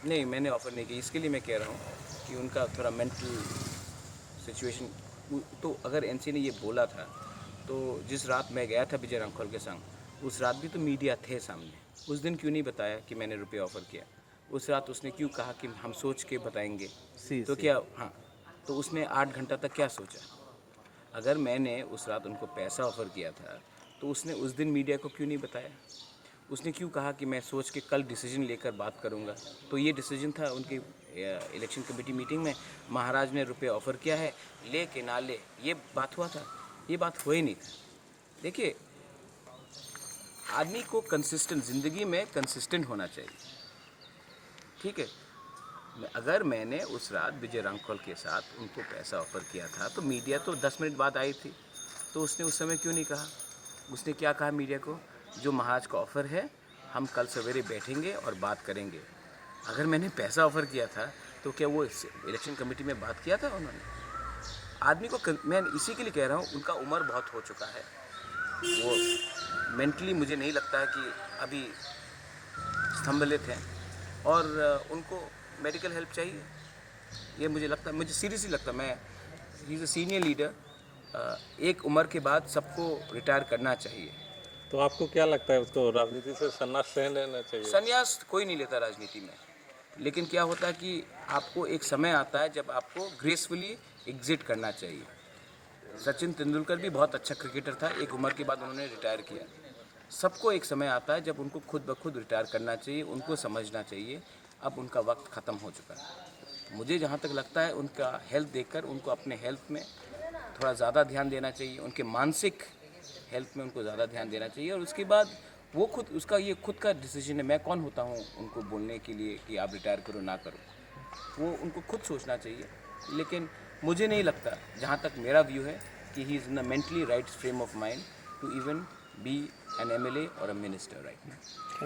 नहीं, मैंने ऑफ़र नहीं की, इसके लिए मैं कह रहा हूँ कि उनका थोड़ा मेंटल सिचुएशन। तो अगर एनसी ने ये बोला था, तो जिस रात मैं गया था विजय रामखोल के संग, उस रात भी तो मीडिया थे सामने। उस दिन क्यों नहीं बताया कि मैंने रुपये ऑफ़र किया? उस रात उसने क्यों कहा कि हम सोच के बताएंगे? सी तो सी क्या, हाँ, तो उसने 8 घंटा तक क्या सोचा? अगर मैंने उस रात उनको पैसा ऑफ़र किया था, तो उसने उस दिन मीडिया को क्यों नहीं बताया? उसने क्यों कहा कि मैं सोच के कल डिसीजन लेकर बात करूंगा? तो ये डिसीजन था उनकी इलेक्शन कमेटी मीटिंग में। महाराज ने रुपए ऑफ़र किया है, ले के ना ले, ये बात हुआ था? ये बात हो ही नहीं था। देखिए, आदमी को कंसिस्टेंट, ज़िंदगी में कंसिस्टेंट होना चाहिए, ठीक है? अगर मैंने उस रात विजय रामखोल के साथ उनको पैसा ऑफ़र किया था, तो मीडिया तो 10 मिनट बाद आई थी, तो उसने उस समय क्यों नहीं कहा? उसने क्या कहा मीडिया को? जो महाराज का ऑफ़र है, हम कल सवेरे बैठेंगे और बात करेंगे। अगर मैंने पैसा ऑफ़र किया था, तो क्या वो इलेक्शन कमेटी में बात किया था उन्होंने? आदमी को मैं इसी के लिए कह रहा हूँ, उनका उम्र बहुत हो चुका है, वो मेंटली मुझे नहीं लगता है कि अभी स्तंभित हैं, और उनको मेडिकल हेल्प चाहिए। ये मुझे लगता है, मुझे सीरियसली लगता है, मैं, he is a senior leader. एक उम्र के बाद सबको रिटायर करना चाहिए। तो आपको क्या लगता है उसको राजनीति से संन्यास ले लेना चाहिए? संन्यास कोई नहीं लेता राजनीति में, लेकिन क्या होता है कि आपको एक समय आता है जब आपको ग्रेसफुली एग्जिट करना चाहिए। सचिन तेंदुलकर भी बहुत अच्छा क्रिकेटर था, एक उम्र के बाद उन्होंने रिटायर किया। सबको एक समय आता है जब उनको खुद ब खुद रिटायर करना चाहिए, उनको समझना चाहिए अब उनका वक्त ख़त्म हो चुका है। मुझे जहाँ तक लगता है, उनका हेल्थ देखकर उनको अपने हेल्थ में थोड़ा ज़्यादा ध्यान देना चाहिए, उनके मानसिक हेल्थ में उनको ज़्यादा ध्यान देना चाहिए, और उसके बाद वो खुद, उसका ये खुद का डिसीजन है। मैं कौन होता हूँ उनको बोलने के लिए कि आप रिटायर करो ना करो? वो उनको खुद सोचना चाहिए। लेकिन मुझे नहीं लगता, जहाँ तक मेरा व्यू है, कि he is in a mentally right frame of mind to even be an MLA और अ मिनिस्टर राइट नाउ।